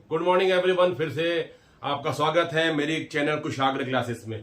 Good morning everyone. फिर से आपका स्वागत है मेरी चैनल कुशाग्र क्लासेस में।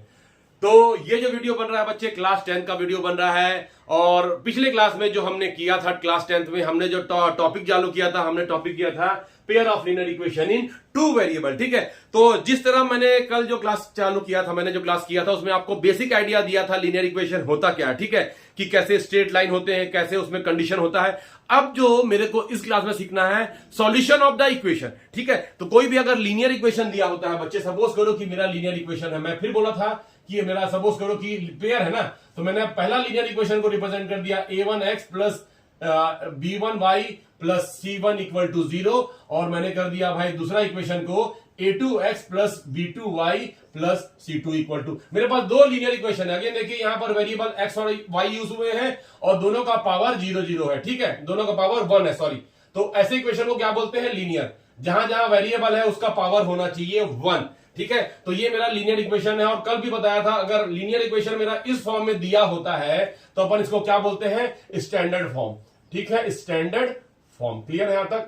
तो ये जो वीडियो बन रहा है बच्चे, क्लास 10 का वीडियो बन रहा है। और पिछले क्लास में जो हमने किया था, क्लास 10 में हमने जो टॉपिक चालू किया था, हमने टॉपिक किया था pair of linear equation in two variable. ठीक है, तो जिस तरह मैंने कल जो क्लास चालू किया था, मैंने जो क्लास किया था उसमें आपको बेसिक आइडिया दिया था लीनियर इक्वेशन होता क्या है। ठीक है, कि कैसे स्ट्रेट लाइन होते हैं, कैसे उसमें कंडीशन होता है। अब जो मेरे को इस क्लास में सीखना है सॉल्यूशन ऑफ द इक्वेशन। ठीक है, तो कोई भी अगर लीनियर इक्वेशन दिया होता है बच्चे, सपोज करो कि मेरा लीनियर इक्वेशन है, मैं फिर बोला था कि ये मेरा सपोज करो कि पेयर है ना, तो मैंने पहला लीनियर इक्वेशन को रिप्रेजेंट कर दिया a1x plus b1y plus c1 equal to 0, और मैंने कर दिया भाई दूसरा इक्वेशन को a2x plus b2y plus c2 equal to. मेरे पास दो लीनियर इक्वेशन है। अगेन देखिए यहां पर वेरिएबल x और y यूज हुए हैं और दोनों का पावर 0 0 है। ठीक है, दोनों का पावर 1 है, सॉरी। तो ऐसे इक्वेशन को क्या बोलते हैं? लीनियर। जहां जहां वेरिएबल है उसका पावर होना चाहिए 1। ठीक है, तो ये मेरा लीनियर इक्वेशन है। और कल भी बताया था, अगर लीनियर इक्वेशन मेरा इस फॉर्म में दिया होता है तो अपन इसको क्या बोलते हैं? Standard form. ठीक है, स्टैंडर्ड फॉर्म। क्लियर है यहां तक?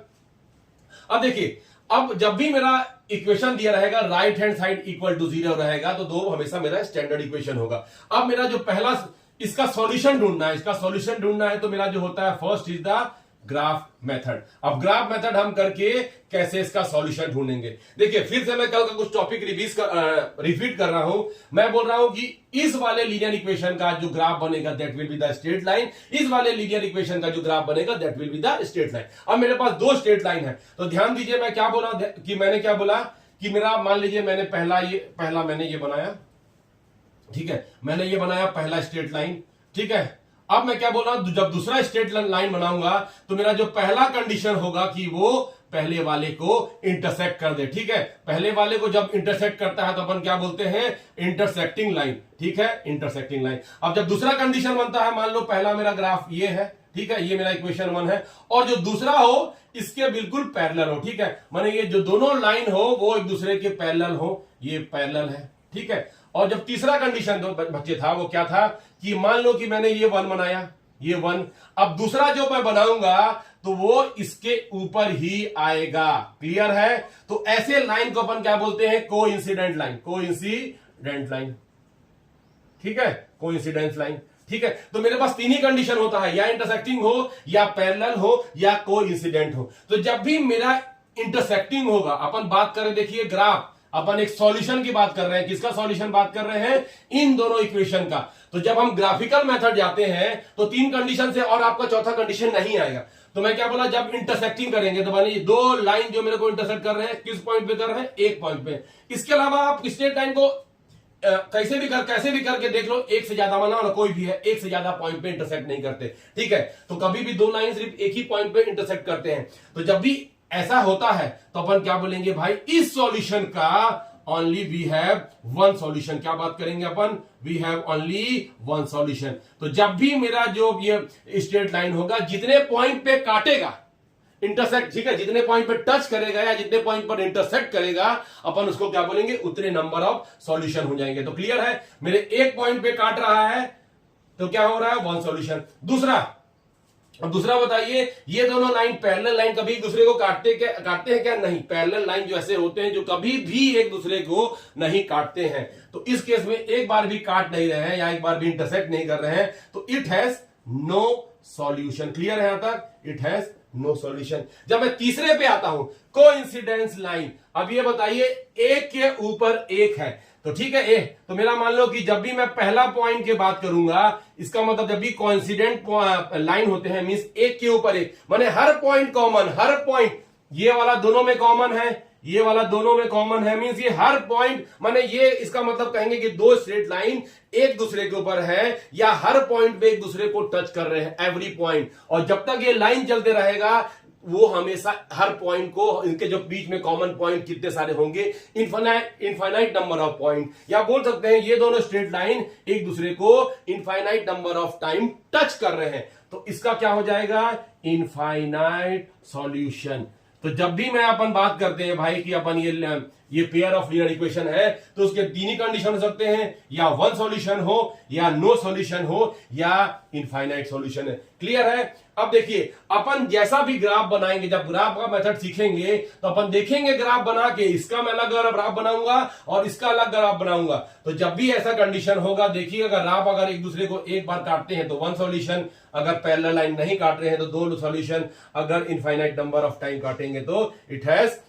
अब देखिए, अब जब भी मेरा इक्वेशन दिया रहेगा right hand side equal to 0 रहेगा तो 2 हमेशा मेरा स्टैंडर्ड इक्वेशन होगा। अब मेरा जो पहला इसका सॉल्यूशन ढूंढना है, तो मेरा जो होता है first is the graph method. अब ग्राफ मेथड हम करके कैसे इसका सॉल्यूशन ढूंढेंगे? देखिए, फिर से मैं कल का कुछ टॉपिक रिपीट कर रहा हूं। मैं बोल रहा हूं कि इस वाले लीनियर इक्वेशन का जो ग्राफ बनेगा that will be the straight line. इस वाले लीनियर इक्वेशन का जो ग्राफ बनेगा that will be the straight line. अब मेरे पास दो स्ट्रेट लाइन है, तो ध्यान दीजिए मैं क्या बोला कि मैंने क्या बोला कि मेरा, मान लीजिए मैंने पहला मैंने ये बनाया। ठीक है, मैंने ये बनाया पहला स्ट्रेट लाइन। ठीक है, अब मैं क्या बोल रहा हूं, जब दूसरा स्ट्रेट लाइन बनाऊंगा तो मेरा जो पहला कंडीशन होगा कि वो पहले वाले को इंटरसेक्ट कर दे। ठीक है, पहले वाले को जब इंटरसेक्ट करता है तो अपन क्या बोलते हैं? Intersecting line. ठीक है, इंटरसेक्टिंग लाइन। अब जब दूसरा कंडीशन बनता है, मान लो पहला मेरा ग्राफ ये है। ठीक है, ये मेरा इक्वेशन 1 है, और जो दूसरा हो इसके बिल्कुल पैरेलल हो। ठीक है, माने ये जो दोनों लाइन हो वो एक दूसरे के पैरेलल हो, ये पैरेलल है। ठीक है, और जब तीसरा कंडीशन बच्चे था वो क्या था कि मान लो कि मैंने ये 1 बनाया, ये 1। अब दूसरा जो मैं बनाऊंगा तो वो इसके ऊपर ही आएगा। क्लियर है? तो ऐसे लाइन को अपन क्या बोलते हैं? Coincident line. Coincident line. ठीक है, कोइंसिडेंस लाइन। ठीक है, तो मेरे पास तीन ही कंडीशन होता है, या इंटरसेक्टिंग हो, या पैरेलल हो, या कोइंसिडेंट हो। तो जब भी मेरा इंटरसेक्टिंग होगा, अपन बात करें, देखिए ग्राफ, अपन एक सॉल्यूशन की बात कर रहे हैं। किसका सॉल्यूशन बात कर रहे हैं? इन दोनों इक्वेशन का। तो जब हम ग्राफिकल मेथड जाते हैं तो तीन कंडीशन से और आपका चौथा कंडीशन नहीं आएगा। तो मैं क्या बोला, जब इंटरसेक्टिंग करेंगे तो मानिए दो लाइन जो मेरे को इंटरसेक्ट कर रहे हैं, किस पॉइंट पे कर रहे हैं? एक पॉइंट पे। इसके अलावा आप स्ट्रेट लाइन को कैसे भी करके देख लो, एक से ज्यादा बनाओ ना, कोई भी है, एक से ज्यादा पॉइंट पे इंटरसेक्ट नहीं करते। ठीक है, तो कभी भी दो लाइन सिर्फ एक ही पॉइंट पे इंटरसेक्ट करते हैं। तो जब भी ऐसा होता है तो अपन क्या बोलेंगे भाई? इस सॉल्यूशन का only we have one solution. क्या बात करेंगे अपन? We have only one solution. तो जब भी मेरा जो ये स्ट्रेट लाइन होगा, जितने पॉइंट पे काटेगा इंटरसेक्ट, ठीक है, जितने पॉइंट पे टच करेगा या जितने पॉइंट पर इंटरसेक्ट करेगा, अपन उसको क्या बोलेंगे? उतने नंबर ऑफ सॉल्यूशन हो जाएंगे। तो क्लियर है, मेरे एक पॉइंट पे काट रहा है तो क्या हो रहा है? One solution. अब दूसरा बताइए, ये दोनों लाइन पैरेलल लाइन कभी एक दूसरे को काटते हैं क्या? नहीं। पैरेलल लाइन जो ऐसे होते हैं जो कभी भी एक दूसरे को नहीं काटते हैं। तो इस केस में एक बार भी काट नहीं रहे हैं या एक बार भी इंटरसेक्ट नहीं कर रहे हैं, तो it has no solution. Clear है यहां तक? It has no solution. जब मैं तीसरे पे आता हूं, कोइंसिडेंस लाइन। अब ये बताइए, एक के ऊपर एक है, तो ठीक है, तो मेरा मान लो कि जब भी मैं पहला पॉइंट की बात करूंगा, इसका मतलब जब भी कोइंसिडेंट लाइन होते हैं, मींस एक के ऊपर एक, माने हर पॉइंट कॉमन, हर पॉइंट, ये वाला दोनों में कॉमन है, ये वाला दोनों में कॉमन है, मींस ये हर पॉइंट, माने ये इसका मतलब कहेंगे कि दो स्ट्रेट लाइन एक दूसरे के ऊपर है, या हर पॉइंट पे एक दूसरे को टच कर रहे हैं, एवरी पॉइंट। और जब तक ये लाइन चलते रहेगा वो हमेशा हर पॉइंट को, इनके जो बीच में कॉमन पॉइंट कितने सारे होंगे? Infinite number of point. या बोल सकते हैं ये दोनों स्ट्रेट लाइन एक दूसरे को infinite number of time touch कर रहे हैं, तो इसका क्या हो जाएगा? Infinite solution. तो जब भी मैं अपन बात करते हैं भाई कि अपन ये पेयर ऑफ लीनियर इक्वेशन है, तो उसके तीन ही कंडीशन हो सकते हैं, या वन सॉल्यूशन हो, या नो सॉल्यूशन हो, या इनफाइनाइट सॉल्यूशन है। क्लियर है? अब देखिए, अपन जैसा भी ग्राफ बनाएंगे, जब ग्राफ का मेथड सीखेंगे तो अपन देखेंगे ग्राफ बना के, इसका मैं अलग ग्राफ बनाऊंगा और इसका अलग ग्राफ बनाऊंगा। तो जब भी ऐसा कंडीशन होगा, देखिएगा ग्राफ अगर एक दूसरे को एक बार काटते हैं तो वन सॉल्यूशन, अगर पैरेलल लाइन नहीं काट रहे हैं तो दो सॉल्यूशन, अगर इनफाइनाइट नंबर ऑफ टाइम काटेंगे तो it has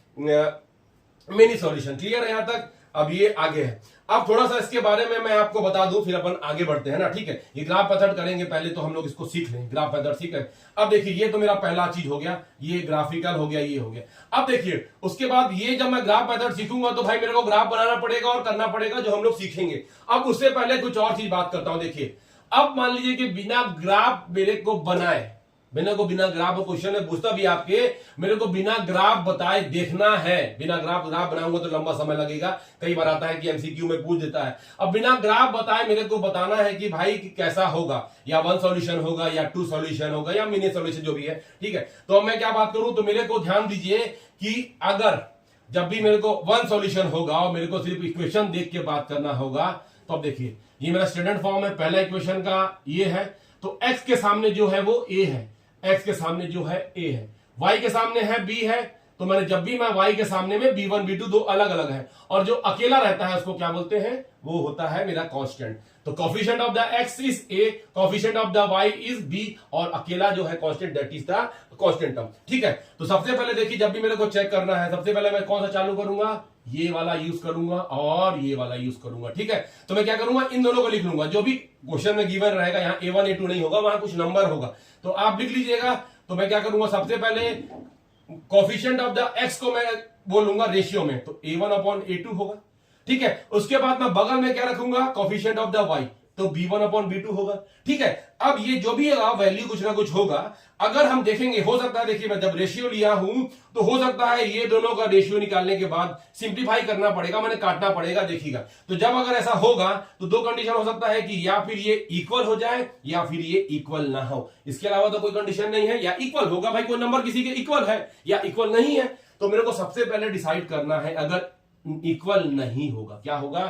many solution. Clear है यहां तक? अब ये आगे है। अब थोड़ा सा इसके बारे में मैं आपको बता दूं, फिर अपन आगे बढ़ते हैं ना, ठीक है। ये ग्राफ मेथड करेंगे पहले, तो हम लोग इसको सीख लें, ग्राफ मेथड, ठीक है। अब देखिए, ये तो मेरा पहला चीज हो गया, ये ग्राफिकल हो गया, ये हो गया। अब देखिए, उसके बाद ये जब मैं ग्राफ मेथड सीखूंगा तो भाई मेरे को ग्राफ बनाना पड़ेगा और करना पड़ेगा जो हम लोग सीखेंगे। अब उससे पहले कुछ और चीज बात करता हूं। देखिए, अब मान लीजिए कि बिना ग्राफ मेरे को बनाए, बिना ग्राफ क्वेश्चन में पूछता भी आपके, मेरे को बिना ग्राफ बताए देखना है। बिना ग्राफ बनाऊंगा तो लंबा समय लगेगा, कई बार आता है कि एमसीक्यू में पूछ देता है। अब बिना ग्राफ बताए मेरे को बताना है कि भाई कैसा होगा, या वन सॉल्यूशन होगा, या टू सॉल्यूशन होगा, या मिनी सॉल्यूशन, जो भी है, ठीक है। तो अब मैं क्या बात करूं, तो मेरे को ध्यान दीजिए कि अगर जब भी मेरे को वन सॉल्यूशन होगा और मेरे को सिर्फ इक्वेशन देख के बात करना होगा, तो अब देखिए, ये मेरा स्टैंडर्ड फॉर्म है, पहला इक्वेशन का ये है, तो एक्स के सामने जो है वो ए है, एक्स के सामने जो है ए है, वाई के सामने है बी है। तो मैंने जब भी मैं वाई के सामने में b1 b2 दो अलग अलग है, और जो अकेला रहता है उसको क्या बोलते हैं, वो होता है मेरा कांस्टेंट। तो coefficient of the x is a, coefficient of the y is b, और अकेला जो है constant, that is the constant term, ठीक है। तो सबसे पहले देखिए, जब भी मेरे को चेक करना है, सबसे पहले मैं कौन सा चालू करूंगा, ये वाला यूज करूंगा और ये वाला यूज करूंगा, ठीक है। तो मैं क्या करूंगा, इन दोनों को लिख लूंगा, जो भी क्वेश्चन में गिवन रहेगा, यहाँ a1 a2 नहीं होगा, वहां कुछ नंबर होगा, तो आप लिख लीजिएगा। तो मैं क्या करूंगा, सबसे पहले कोफिशिएंट ऑफ द एक्स को मैं बोलूंगा रेशियो में, तो a1/a2 होगा, ठीक है। उसके बाद मैं बगल में क्या रखूंगा, कोफिशिएंट ऑफ द वाई, तो b1/b2 होगा, ठीक है। अब ये जो भी वैल्यू कुछ ना कुछ होगा, अगर हम देखेंगे, हो सकता है, देखिए मैं जब रेशियो लिया हूं तो हो सकता है ये दोनों का रेशियो निकालने के बाद सिंप्लीफाई करना पड़ेगा, मैंने काटना पड़ेगा, देखिएगा। तो जब अगर ऐसा होगा तो दो कंडीशन हो सकता है कि या फिर ये इक्वल हो जाए या फिर ये इक्वल ना हो, इसके अलावा तो कोई कंडीशन नहीं है। या इक्वल होगा, भाई कोई नंबर किसी के इक्वल है या इक्वल नहीं है, तो मेरे को सबसे पहले डिसाइड करना है, अगर इक्वल नहीं होगा क्या होगा।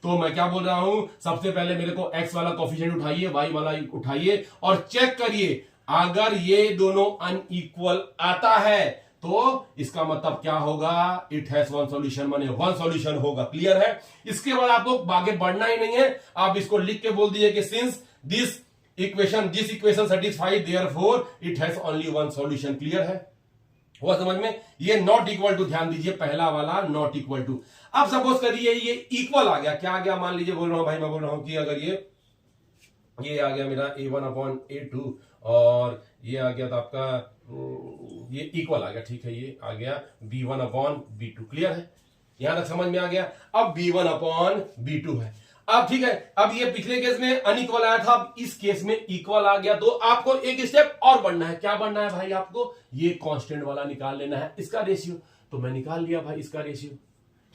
तो मैं क्या बोल रहा हूं, सबसे पहले मेरे को x वाला कोफिशिएंट उठाइए, y वाला उठाइए और चेक करिए, अगर ये दोनों अनइक्वल आता है तो इसका मतलब क्या होगा, इट हैज वन सॉल्यूशन, माने वन सॉल्यूशन होगा। क्लियर है? इसके बाद आपको आगे बढ़ना ही नहीं है, आप इसको लिख के बोल दीजिए कि since this equation satisfied therefore it has only one solution. Clear है? हुआ समझ में? ये नॉट इक्वल टू, ध्यान दीजिए, पहला वाला नॉट इक्वल टू। अब सपोज करिए ये इक्वल आ गया, क्या आ गया, मान लीजिए बोल रहा हूं भाई, मैं बोल रहा हूं कि अगर ये आ गया मेरा a1/a2 और ये आ गया था आपका, ये इक्वल आ गया, ठीक है, ये आ गया b1/b2। क्लियर है? यहां तक समझ में आ गया। अब b1/b2 है। अब ठीक है, अब ये पिछले केस में अनइक्वल आया था, अब इस केस में इक्वल आ गया, तो आपको एक स्टेप और बढ़ना है। क्या बढ़ना है भाई, आपको ये कांस्टेंट वाला निकाल लेना है, इसका रेशियो। तो मैं निकाल लिया भाई इसका रेशियो,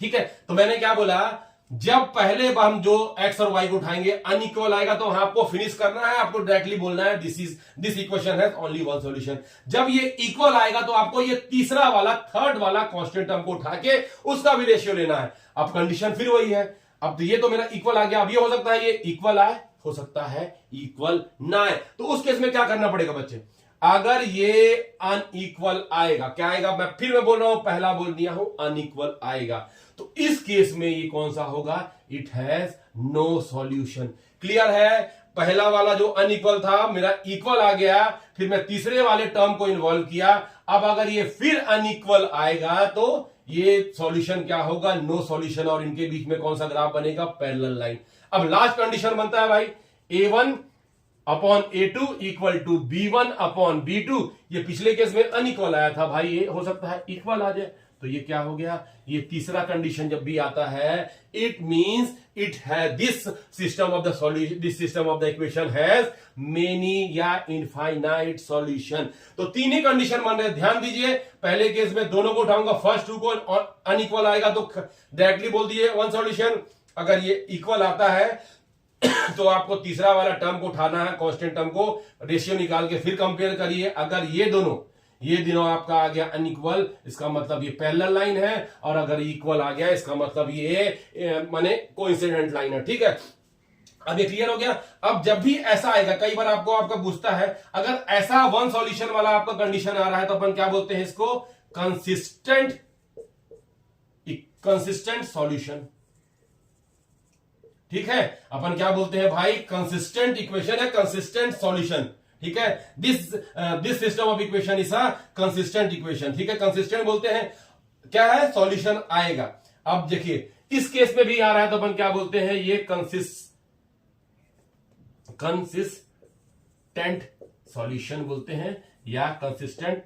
ठीक है। तो मैंने क्या बोला, जब पहले हम जो x और y को उठाएंगे अनइक्वल आएगा तो आपको फिनिश करना है, आपको डायरेक्टली बोलना है this equation has only one solution. जब ये इक्वल आएगा तो आपको ये तीसरा वाला, थर्ड वाला कांस्टेंट टर्म को उठा के उसका भी रेशियो लेना है। अब कंडीशन फिर वही है, अब तो ये तो मेरा इक्वल आ गया, अब ये हो सकता है ये इक्वल आए, हो सकता है इक्वल ना आए। तो उस केस में क्या करना पड़ेगा बच्चे, अगर ये अनइक्वल आएगा, क्या आएगा, मैं बोल रहा हूं, पहला बोल दिया हूं, अनइक्वल आएगा, तो इस केस में ये कौन सा होगा, it has no solution. Clear है? पहला वाला जो अनइक्वल था मेरा इक्वल आ गया, फिर मैं तीसरे वाले टर्म को इन्वॉल्व किया। अब अगर ये फिर अनइक्वल आएगा तो ये सॉल्यूशन क्या होगा, नो सॉल्यूशन, और इनके बीच में कौन सा ग्राफ बनेगा, पैरेलल लाइन। अब लास्ट कंडीशन बनता है भाई, a1/a2 इक्वल टू b1/b2। ये पिछले केस में अनइक्वल आया था भाई, ये हो सकता है इक्वल आ जाए, तो ये क्या हो गया, ये तीसरा कंडीशन जब भी आता है, इट मींस इट है this system of the solution, this system of the equation has many या इनफाइनाइट सॉल्यूशन। तो तीन ही कंडीशन मान रहे, ध्यान दीजिए। पहले केस में दोनों को उठाऊंगा, फर्स्ट टू को अनइक्वल आएगा तो डायरेक्टली बोल दिए वन सॉल्यूशन। अगर ये इक्वल आता है तो आपको तीसरा वाला टर्म को उठाना है, कांस्टेंट टर्म को, रेशियो निकाल के फिर कंपेयर करिए। अगर ये दोनों ये दिनों आपका आ गया अनइक्वल, इसका मतलब ये पैरेलल लाइन है, और अगर इक्वल आ गया इसका मतलब ये माने कोइंसिडेंट लाइन है। ठीक है, अब ये क्लियर हो गया। अब जब भी ऐसा आएगा, कई बार आपको आपका पूछता है, अगर ऐसा वन सॉल्यूशन वाला आपका कंडीशन आ रहा है तो अपन क्या बोलते हैं इसको, कंसिस्टेंट सॉल्यूशन। ठीक है, अपन क्या बोलते हैं भाई, कंसिस्टेंट इक्वेशन है, कंसिस्टेंट सॉल्यूशन। ठीक है, this system of equation is a consistent equation. ठीक है, कंसिस्टेंट बोलते हैं, क्या है, सॉल्यूशन आएगा। अब देखिए इस केस में भी आ रहा है तो अपन क्या बोलते हैं, ये कंसिस्टेंट सॉल्यूशन बोलते हैं, या कंसिस्टेंट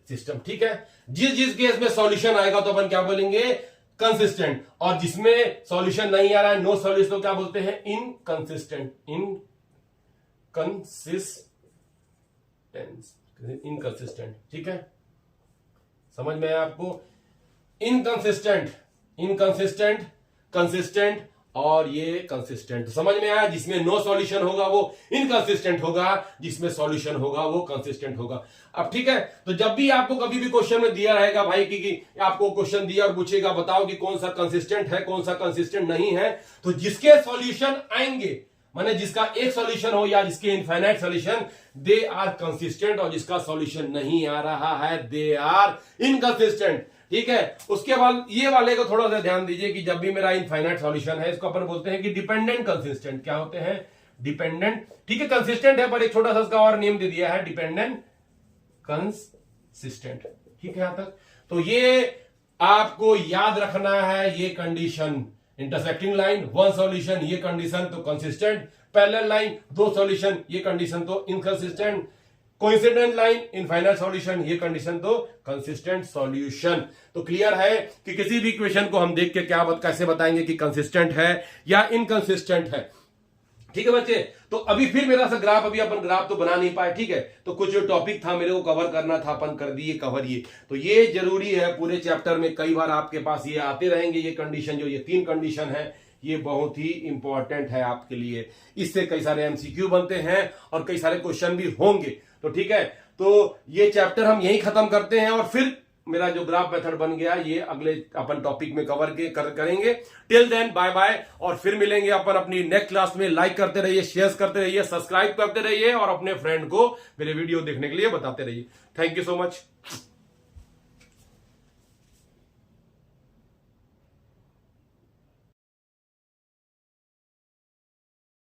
सिस्टम। ठीक है, जिस केस में सॉल्यूशन आएगा तो अपन क्या बोलेंगे, कंसिस्टेंट, और जिसमें सॉल्यूशन नहीं आ रहा है, नो सॉल्यूशन, तो क्या बोलते हैं, इनकंसिस्टेंट। इनकंसिस्टेंट। ठीक है, समझ में आया आपको, इनकंसिस्टेंट, कंसिस्टेंट, और ये कंसिस्टेंट। समझ में आया, जिसमें नो सॉल्यूशन होगा वो इनकंसिस्टेंट होगा, जिसमें सॉल्यूशन होगा वो कंसिस्टेंट होगा। अब ठीक है, तो जब भी आपको कभी भी क्वेश्चन में दिया रहेगा भाई कि आपको क्वेश्चन दिया और पूछेगा बताओ कि कौन सा कंसिस्टेंट है, कौन सा कंसिस्टेंट नहीं है, तो जिसके सॉल्यूशन आएंगे, माने जिसका एक सॉल्यूशन हो या जिसके infinite solution, they are consistent, और जिसका सॉल्यूशन नहीं आ रहा है दे आर इनकंसिस्टेंट। ठीक है, उसके बाद ये वाले को थोड़ा सा ध्यान दीजिए कि जब भी मेरा इनफाइनाइट सॉल्यूशन है, इसको अपन बोलते हैं कि डिपेंडेंट कंसिस्टेंट। क्या होते हैं, डिपेंडेंट। ठीक है, कंसिस्टेंट है पर एक छोटा सा उसका और नेम दे दिया है, डिपेंडेंट कंसिस्टेंट। ठीक है, यहां तक तो ये आपको याद रखना है, ये condition, intersecting line one solution, ये कंडीशन तो कंसिस्टेंट, पैरेलल लाइन दो सॉल्यूशन, ये कंडीशन तो inconsistent, coincident line infinite solution, ये कंडीशन तो कंसिस्टेंट सॉल्यूशन। तो क्लियर है कि किसी भी इक्वेशन को हम देख के कैसे बताएंगे कि कंसिस्टेंट है या इनकंसिस्टेंट है। ठीक है बच्चे, तो अभी फिर मेरा सा ग्राफ, अभी अपन ग्राफ तो बना नहीं पाए। ठीक है, तो कुछ जो टॉपिक था मेरे को कवर करना था, अपन कर दिए कवर। ये तो ये जरूरी है पूरे चैप्टर में, कई बार आपके पास ये आते रहेंगे, ये कंडीशन, जो ये तीन कंडीशन है, ये बहुत ही इंपॉर्टेंट है आपके लिए। इससे कई सारे एमसीक्यू बनते हैं और कई सारे क्वेश्चन भी होंगे। तो ठीक है, तो ये चैप्टर हम यही खत्म करते हैं, और फिर मेरा जो ग्राफ मेथड बन गया ये अगले अपन टॉपिक में करेंगे। टिल देन बाय बाय, और फिर मिलेंगे अपन अपनी नेक्स्ट क्लास में। लाइक करते रहिए, शेयर करते रहिए, सब्सक्राइब करते रहिए, और अपने फ्रेंड को मेरे वीडियो देखने के लिए बताते रहिए। Thank you so much.